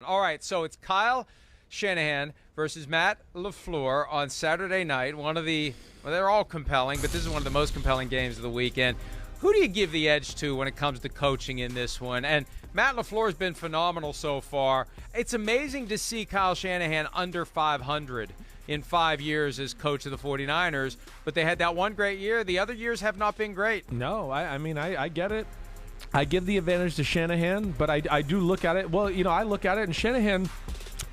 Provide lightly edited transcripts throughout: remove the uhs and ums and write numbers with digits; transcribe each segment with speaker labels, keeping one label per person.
Speaker 1: All right, so it's Kyle Shanahan versus Matt LaFleur on Saturday night. They're all compelling, but this is one of the most compelling games of the weekend. Who do you give the edge to when it comes to coaching in this one? And Matt LaFleur has been phenomenal so far. It's amazing to see Kyle Shanahan under 500 in 5 years as coach of the 49ers, but they had that one great year. The other years have not been great.
Speaker 2: No, I get it. I give the advantage to Shanahan, but I do look at it. Well, I look at it, and Shanahan,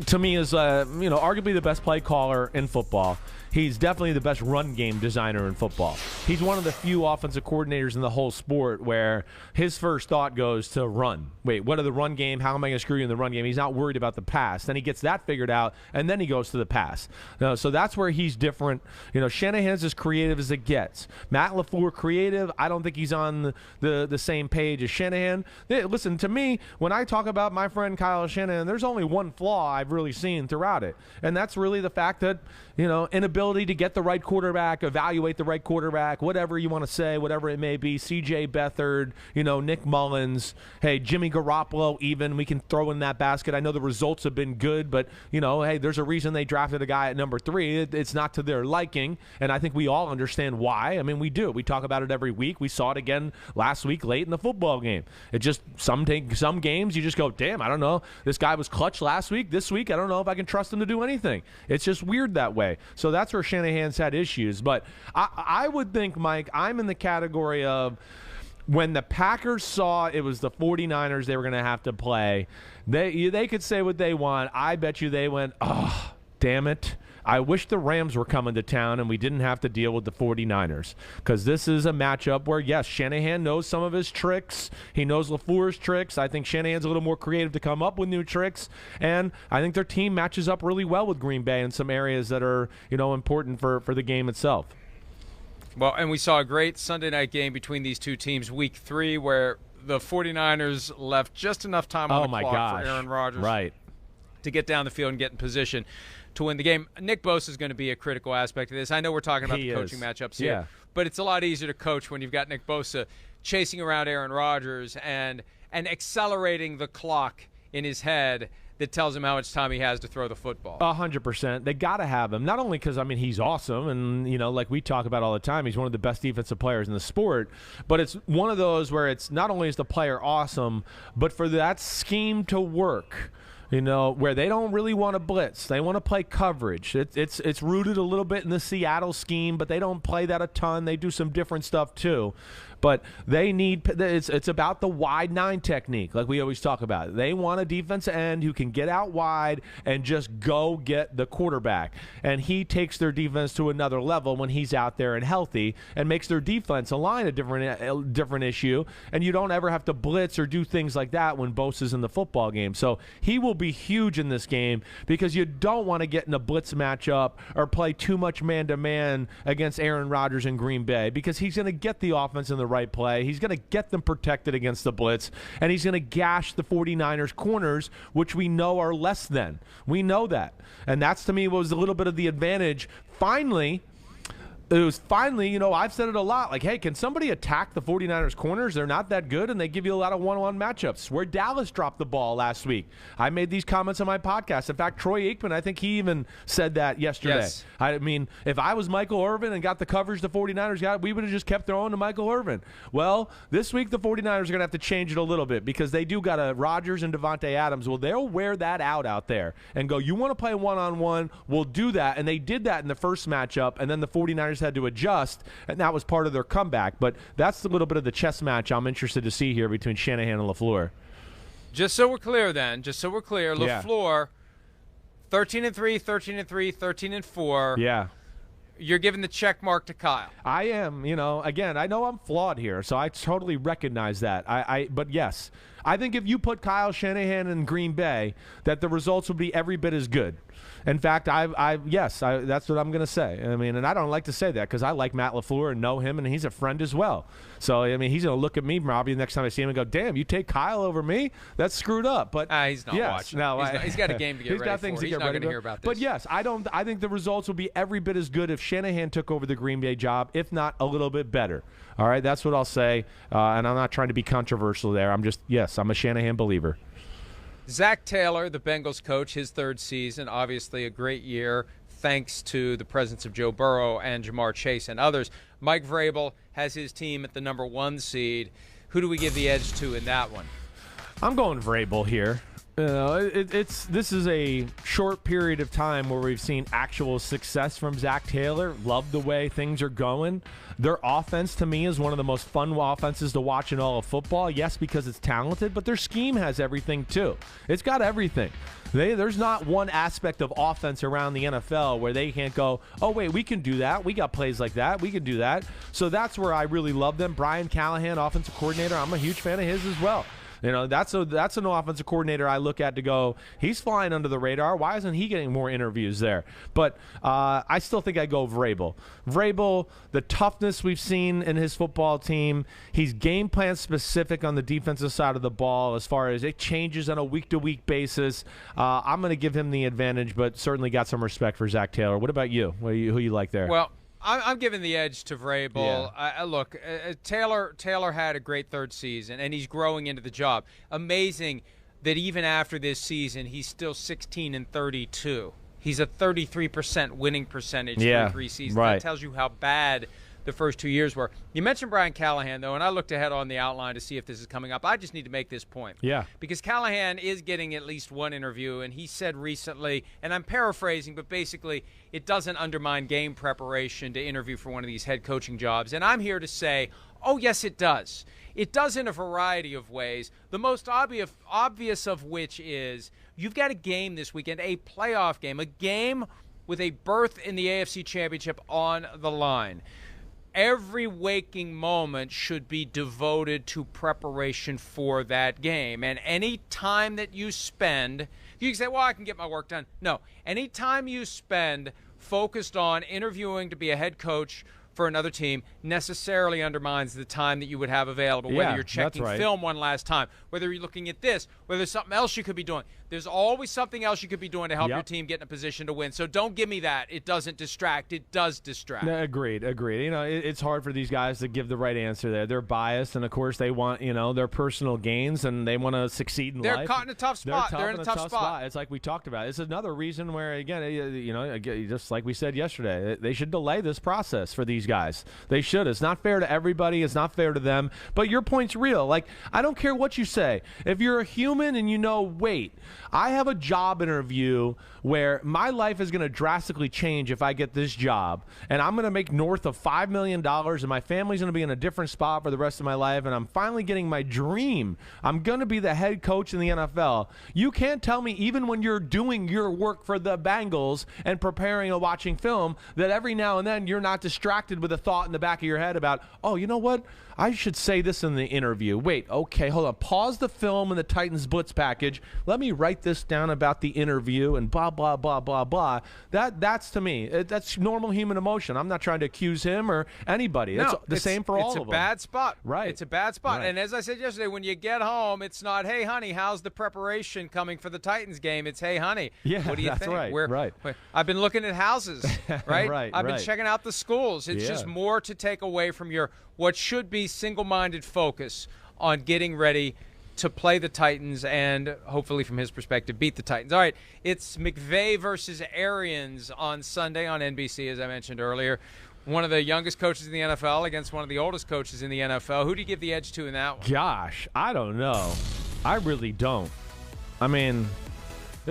Speaker 2: to me, is arguably the best play caller in football. He's definitely the best run game designer in football. He's one of the few offensive coordinators in the whole sport where his first thought goes to run. Wait, what are the run game? How am I going to screw you in the run game? He's not worried about the pass. Then he gets that figured out, and then he goes to the pass. So that's where he's different. Shanahan's as creative as it gets. Matt LaFleur, creative. I don't think he's on the same page as Shanahan. Listen, to me, when I talk about my friend Kyle Shanahan, there's only one flaw I've really seen throughout it, and that's really the fact that, inability to get the right quarterback, evaluate the right quarterback, whatever you want to say, whatever it may be. C.J. Beathard, Nick Mullins, hey, Jimmy Garoppolo even, we can throw in that basket. I know the results have been good, but, hey, there's a reason they drafted a guy at number 3. It's not to their liking, and I think we all understand why. I mean, we do. We talk about it every week. We saw it again last week late in the football game. It just, some games you just go, damn, I don't know. This guy was clutch last week. This week, I don't know if I can trust him to do anything. It's just weird that way. So that's where Shanahan's had issues. But I would think, Mike, I'm in the category of when the Packers saw it was the 49ers they were going to have to play, they could say what they want. I bet you they went, oh, damn it. I wish the Rams were coming to town and we didn't have to deal with the 49ers, because this is a matchup where, yes, Shanahan knows some of his tricks. He knows LaFleur's tricks. I think Shanahan's a little more creative to come up with new tricks, and I think their team matches up really well with Green Bay in some areas that are, important for the game itself.
Speaker 1: Well, and we saw a great Sunday night game between these two teams, week 3, where the 49ers left just enough time on the clock for Aaron Rodgers to get down the field and get in position to win the game. Nick Bosa is going to be a critical aspect of this. I know we're talking about the coaching matchups here, but it's a lot easier to coach when you've got Nick Bosa chasing around Aaron Rodgers and accelerating the clock in his head that tells him how much time he has to throw the football.
Speaker 2: 100%. They got to have him. Not only because, he's awesome, and, like we talk about all the time, he's one of the best defensive players in the sport, but it's one of those where it's not only is the player awesome, but for that scheme to work, where they don't really want to blitz. They want to play coverage. It's rooted a little bit in the Seattle scheme, but they don't play that a ton. They do some different stuff too. But they need it's about the wide 9 technique, like we always talk about. They want a defensive end who can get out wide and just go get the quarterback. And he takes their defense to another level when he's out there and healthy, and makes their defense line a different issue. And you don't ever have to blitz or do things like that when Bosa's in the football game. So he will be huge in this game, because you don't want to get in a blitz matchup or play too much man-to-man against Aaron Rodgers in Green Bay, because he's going to get the offense in the right play. He's going to get them protected against the blitz, and he's going to gash the 49ers corners, which we know are less than. We know that. And that's, to me, what was a little bit of the advantage. I've said it a lot, like, hey, can somebody attack the 49ers corners? They're not that good, and they give you a lot of one-on-one matchups. Where Dallas dropped the ball last week. I made these comments on my podcast. In fact, Troy Aikman, I think he even said that yesterday.
Speaker 1: Yes.
Speaker 2: I mean, if I was Michael Irvin and got the coverage the 49ers got, we would have just kept throwing to Michael Irvin. Well, this week the 49ers are going to have to change it a little bit, because they do got a Rodgers and Devontae Adams. Well, they'll wear that out there and go, you want to play one-on-one? We'll do that. And they did that in the first matchup, and then the 49ers had to adjust, and that was part of their comeback. But that's a little bit of the chess match I'm interested to see here between Shanahan and LaFleur.
Speaker 1: Just so we're clear, LaFleur, 13-3, 13-3, 13-4.
Speaker 2: Yeah.
Speaker 1: You're giving the check mark to Kyle.
Speaker 2: I am. Again, I know I'm flawed here, so I totally recognize that. But yes, I think if you put Kyle Shanahan in Green Bay, that the results would be every bit as good. In fact, that's what I'm going to say. I mean, and I don't like to say that, because I like Matt LaFleur and know him, and he's a friend as well. So, I mean, he's going to look at me probably the next time I see him and go, damn, you take Kyle over me? That's screwed up. But
Speaker 1: he's not watching. No, he's got a game to get ready for. He's not going to hear about this.
Speaker 2: But yes, I think the results will be every bit as good if Shanahan took over the Green Bay job, if not a little bit better. All right, that's what I'll say. And I'm not trying to be controversial there. I'm a Shanahan believer.
Speaker 1: Zach Taylor, the Bengals coach, his third season, obviously a great year thanks to the presence of Joe Burrow and Jamar Chase and others. Mike Vrabel has his team at the number 1 seed. Who do we give the edge to in that one?
Speaker 2: I'm going Vrabel here. This is a short period of time where we've seen actual success from Zach Taylor. Love the way things are going. Their offense, to me, is one of the most fun offenses to watch in all of football. Yes, because it's talented, but their scheme has everything, too. It's got everything. There's not one aspect of offense around the NFL where they can't go, oh, wait, we can do that. We got plays like that. We can do that. So that's where I really love them. Brian Callahan, offensive coordinator, I'm a huge fan of his as well. That's an offensive coordinator I look at to go, he's flying under the radar. Why isn't he getting more interviews there? But I still think I go Vrabel. Vrabel, the toughness we've seen in his football team, he's game plan specific on the defensive side of the ball as far as it changes on a week-to-week basis. I'm going to give him the advantage, but certainly got some respect for Zach Taylor. What about you? Who you like there?
Speaker 1: Well, I'm giving the edge to Vrabel. Yeah. Look, Taylor had a great third season, and he's growing into the job. Amazing that even after this season, he's still 16-32. He's a 33% winning percentage through 3 seasons.
Speaker 2: Right.
Speaker 1: That tells you how bad the first 2 years were. You mentioned Brian Callahan, though, and I looked ahead on the outline to see if this is coming up. I just need to make this point.
Speaker 2: Yeah.
Speaker 1: Because Callahan is getting at least one interview, and he said recently, and I'm paraphrasing, but basically it doesn't undermine game preparation to interview for one of these head coaching jobs. And I'm here to say, oh, yes, it does. It does in a variety of ways, the most obvious of which is you've got a game this weekend, a playoff game, a game with a berth in the AFC Championship on the line. Every waking moment should be devoted to preparation for that game. And any time that you spend, you can say, well, I can get my work done. No, any time you spend focused on interviewing to be a head coach for another team necessarily undermines the time that you would have available, whether you're checking film one last time, whether you're looking at this, whether there's something else you could be doing. There's always something else you could be doing to help your team get in a position to win. So don't give me that. It doesn't distract. It does distract.
Speaker 2: No, agreed. It's hard for these guys to give the right answer there. They're biased, and, of course, they want, their personal gains, and they want to succeed in life.
Speaker 1: They're caught in a tough spot. They're in a tough spot.
Speaker 2: It's like we talked about. It's another reason where, again, just like we said yesterday, they should delay this process for these guys. They should. It's not fair to everybody. It's not fair to them. But your point's real. Like, I don't care what you say. If you're a human and wait, I have a job interview where my life is going to drastically change if I get this job, and I'm going to make north of $5 million, and my family's going to be in a different spot for the rest of my life, and I'm finally getting my dream. I'm going to be the head coach in the NFL. You can't tell me, even when you're doing your work for the Bengals and preparing or watching film, that every now and then you're not distracted with a thought in the back of your head about, oh, you know what? I should say this in the interview. Wait, okay, hold on. Pause the film and the Titans Blitz package. Let me write this down about the interview and blah, blah, blah, blah, blah. That's, to me, that's normal human emotion. I'm not trying to accuse him or anybody. It's the same for all of them.
Speaker 1: It's a bad spot.
Speaker 2: Right.
Speaker 1: It's a bad spot.
Speaker 2: Right.
Speaker 1: And as I said yesterday, when you get home, it's not, hey, honey, how's the preparation coming for the Titans game? It's, hey, honey, what do you think?
Speaker 2: Right.
Speaker 1: I've been looking at houses, right? I've been checking out the schools. It's just more to take away from your what should be single-minded focus on getting ready to play the Titans and, hopefully from his perspective, beat the Titans. All right, it's McVay versus Arians on Sunday on NBC, as I mentioned earlier. One of the youngest coaches in the NFL against one of the oldest coaches in the NFL. Who do you give the edge to in that one?
Speaker 2: Gosh, I don't know. I really don't. I mean,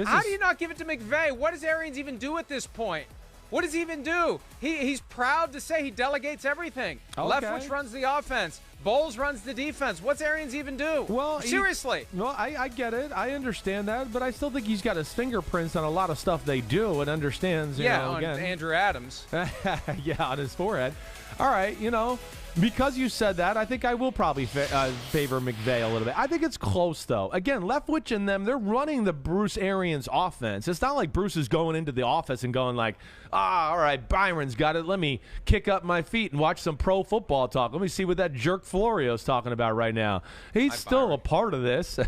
Speaker 1: how do you not give it to McVay? What does Arians even do at this point? What does he even do? He's proud to say he delegates everything.
Speaker 2: Okay.
Speaker 1: Leftwich runs the offense. Bowles runs the defense. What's Arians even do?
Speaker 2: Well,
Speaker 1: seriously.
Speaker 2: I get it. I understand that, but I still think he's got his fingerprints on a lot of stuff they do and understands.
Speaker 1: On Andrew Adams.
Speaker 2: On his forehead. All right, because you said that, I think I will probably favor McVay a little bit. I think it's close, though. Again, Leftwich and them, they're running the Bruce Arians offense. It's not like Bruce is going into the office and going like, all right, Byron's got it. Let me kick up my feet and watch some pro football talk. Let me see what that jerk Florio's talking about right now. He's still a part of this.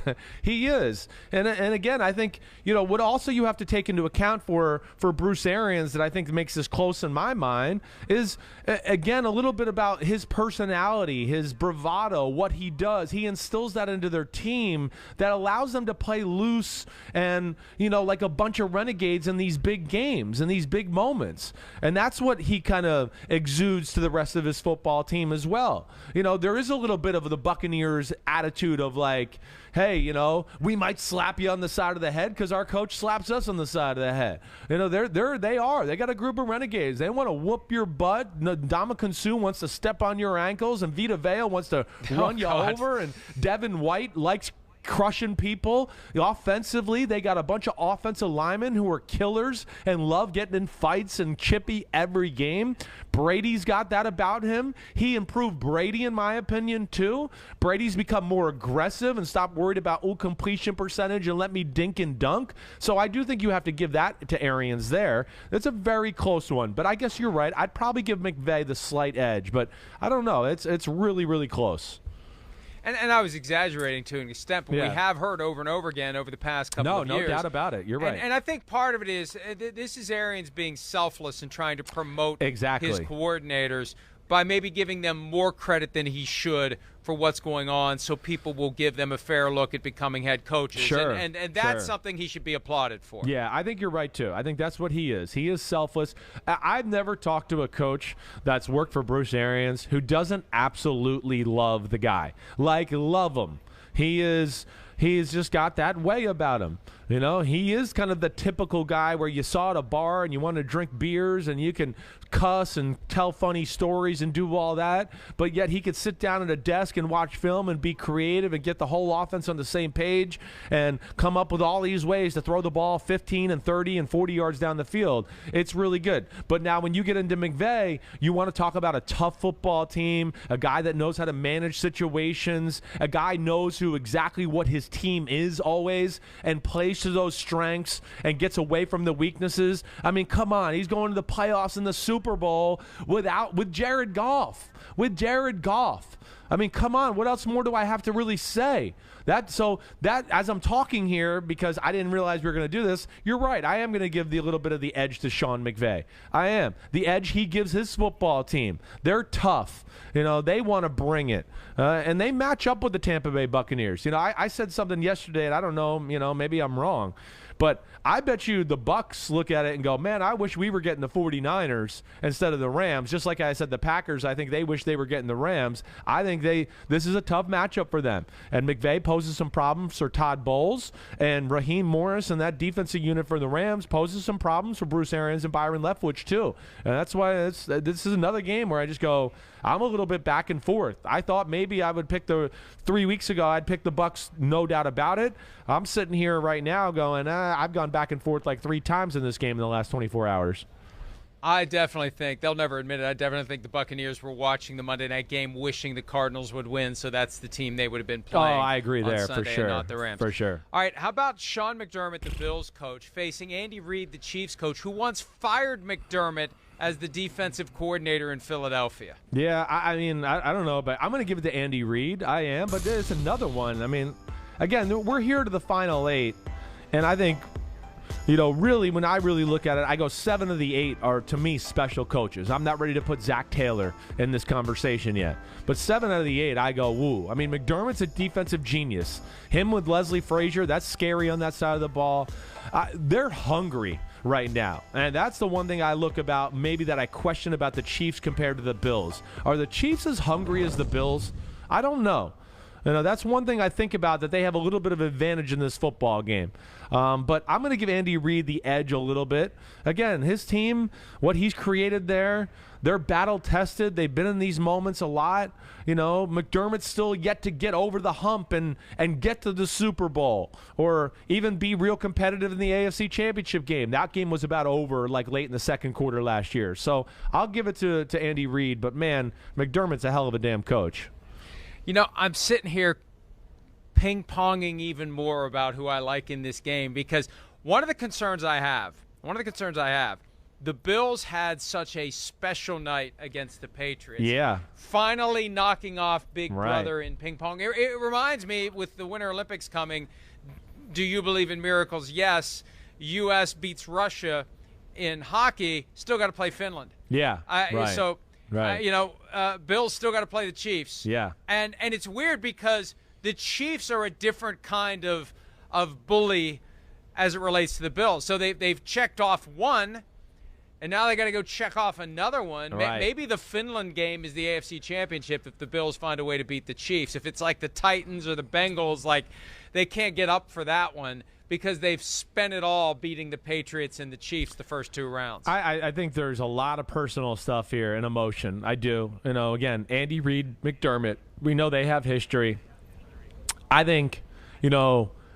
Speaker 2: He is. And again, I think, what also you have to take into account for Bruce Arians that I think makes this close in my mind is, again, a little bit about his personality, his bravado, what he does, he instills that into their team that allows them to play loose and, like a bunch of renegades in these big games and these big moments. And that's what he kind of exudes to the rest of his football team as well. There is a little bit of the Buccaneers attitude of like, hey, we might slap you on the side of the head because our coach slaps us on the side of the head. They got a group of renegades. They want to whoop your butt. Ndamukong Suh wants to step on your ankles, and Vita Vea wants to run you over, and Devin White likes crushing people. Offensively, they got a bunch of offensive linemen who are killers and love getting in fights and chippy every game. Brady's got that about him. He improved Brady, in my opinion, too. Brady's become more aggressive and stopped worried about completion percentage and let me dink and dunk. So I do think you have to give that to Arians there. It's a very close one, but I guess you're right. I'd probably give McVay the slight edge, but I don't know. It's really, really close.
Speaker 1: And I was exaggerating to an extent, but we have heard over and over again over the past couple of years.
Speaker 2: No doubt about it. You're right.
Speaker 1: And I think part of it is this is Arians being selfless and trying to promote his coordinators by maybe giving them more credit than he should for what's going on, so people will give them a fair look at becoming head coaches.
Speaker 2: Sure.
Speaker 1: And that's something he should be applauded for.
Speaker 2: Yeah, I think you're right, too. I think that's what he is. He is selfless. I've never talked to a coach that's worked for Bruce Arians who doesn't absolutely love the guy. Like, love him. He's just got that way about him. He is kind of the typical guy where you saw at a bar and you want to drink beers and you can cuss and tell funny stories and do all that, but yet he could sit down at a desk and watch film and be creative and get the whole offense on the same page and come up with all these ways to throw the ball 15 and 30 and 40 yards down the field. It's really good. But now when you get into McVay, you want to talk about a tough football team, a guy that knows how to manage situations, a guy knows who exactly what his team is always and plays to those strengths and gets away from the weaknesses. I mean, come on. He's going to the playoffs in the Super Bowl with Jared Goff. I mean, come on. What else more do I have to really say? That as I'm talking here, because I didn't realize we were going to do this, you're right. I am going to give a little bit of the edge to Sean McVay. I am. The edge he gives his football team. They're tough. They want to bring it. And they match up with the Tampa Bay Buccaneers. I said something yesterday, and I don't know, maybe I'm wrong. But I bet you the Bucs look at it and go, man, I wish we were getting the 49ers instead of the Rams. Just like I said, the Packers, I think they wish they were getting the Rams. I think this is a tough matchup for them. And McVay poses some problems for Todd Bowles, and Raheem Morris and that defensive unit for the Rams poses some problems for Bruce Arians and Byron Leftwich too. And that's why this is another game where I just go, I'm a little bit back and forth. I thought maybe I would pick 3 weeks ago, I'd pick the Bucs, no doubt about it. I'm sitting here right now going, I've gone back and forth like 3 times in this game in the last 24 hours.
Speaker 1: I definitely think, they'll never admit it, I definitely think the Buccaneers were watching the Monday night game wishing the Cardinals would win, so that's the team they would have been playing.
Speaker 2: Oh, I agree there,
Speaker 1: Sunday,
Speaker 2: for sure.
Speaker 1: not the Rams.
Speaker 2: For sure.
Speaker 1: All right, how about Sean McDermott, the Bills coach, facing Andy Reid, the Chiefs coach, who once fired McDermott as the defensive coordinator in Philadelphia?
Speaker 2: Yeah, I mean, I don't know, but I'm going to give it to Andy Reid. I am, but there's another one. I mean, again, we're here to the final 8, and I think, really, when I really look at it, I go 7 of the 8 are, to me, special coaches. I'm not ready to put Zach Taylor in this conversation yet. But 7 out of the 8, I go, woo. I mean, McDermott's a defensive genius. Him with Leslie Frazier, that's scary on that side of the ball. They're hungry right now. And that's the one thing I look about, maybe that I question about the Chiefs compared to the Bills. Are the Chiefs as hungry as the Bills? I don't know. That's one thing I think about, that they have a little bit of advantage in this football game. But I'm going to give Andy Reid the edge a little bit. Again, his team, what he's created there, they're battle-tested. They've been in these moments a lot. McDermott's still yet to get over the hump and get to the Super Bowl or even be real competitive in the AFC Championship game. That game was about over like late in the second quarter last year. So I'll give it to Andy Reid. But, man, McDermott's a hell of a damn coach.
Speaker 1: I'm sitting here ping-ponging even more about who I like in this game because one of the concerns I have, the Bills had such a special night against the Patriots.
Speaker 2: Yeah.
Speaker 1: Finally knocking off Big Brother in ping-pong. It reminds me, with the Winter Olympics coming, do you believe in miracles? Yes. U.S. beats Russia in hockey, still got to play Finland.
Speaker 2: Yeah, right.
Speaker 1: So
Speaker 2: Right.
Speaker 1: Bills still got to play the Chiefs.
Speaker 2: Yeah.
Speaker 1: And it's weird because the Chiefs are a different kind of bully as it relates to the Bills. So they've checked off one, and now they got to go check off another one.
Speaker 2: Right.
Speaker 1: Maybe the Finland game is the AFC Championship if the Bills find a way to beat the Chiefs. If it's like the Titans or the Bengals, like they can't get up for that one because they've spent it all beating the Patriots and the Chiefs the first 2 rounds.
Speaker 2: I think there's a lot of personal stuff here and emotion. I do. Again, Andy Reid, McDermott, we know they have history. I think,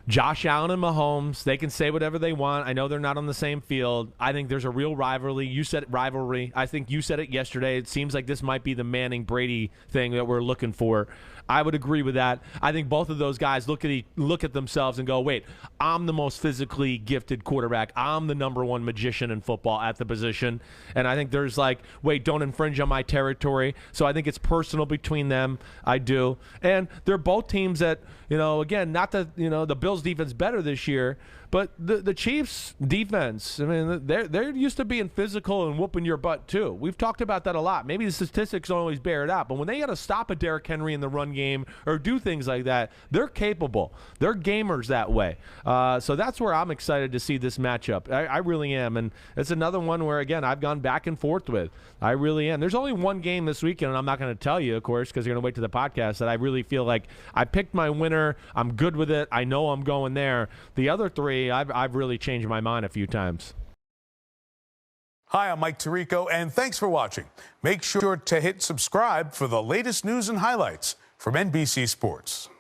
Speaker 2: Josh Allen and Mahomes, they can say whatever they want. I know they're not on the same field. I think there's a real rivalry. You said rivalry. I think you said it yesterday. It seems like this might be the Manning-Brady thing that we're looking for. I would agree with that. I think both of those guys look at themselves and go, wait, I'm the most physically gifted quarterback. I'm the number one magician in football at the position. And I think there's wait, don't infringe on my territory. So I think it's personal between them. I do. And they're both teams that, again, not that, the Bills defense better this year, but the Chiefs defense, they're used to being physical and whooping your butt too. We've talked about that a lot. Maybe the statistics don't always bear it out, but when they got to stop a Derrick Henry in the run game or do things like that, they're capable. They're gamers that way. So that's where I'm excited to see this matchup. I really am. And it's another one where, again, I've gone back and forth with. I really am. There's only one game this weekend, and I'm not going to tell you, of course, because you're going to wait to the podcast, that I really feel like I picked my winner. I'm good with it. I know I'm going there. The other 3, I've really changed my mind a few times.
Speaker 3: Hi, I'm Mike Tirico, and thanks for watching. Make sure to hit subscribe for the latest news and highlights from NBC Sports.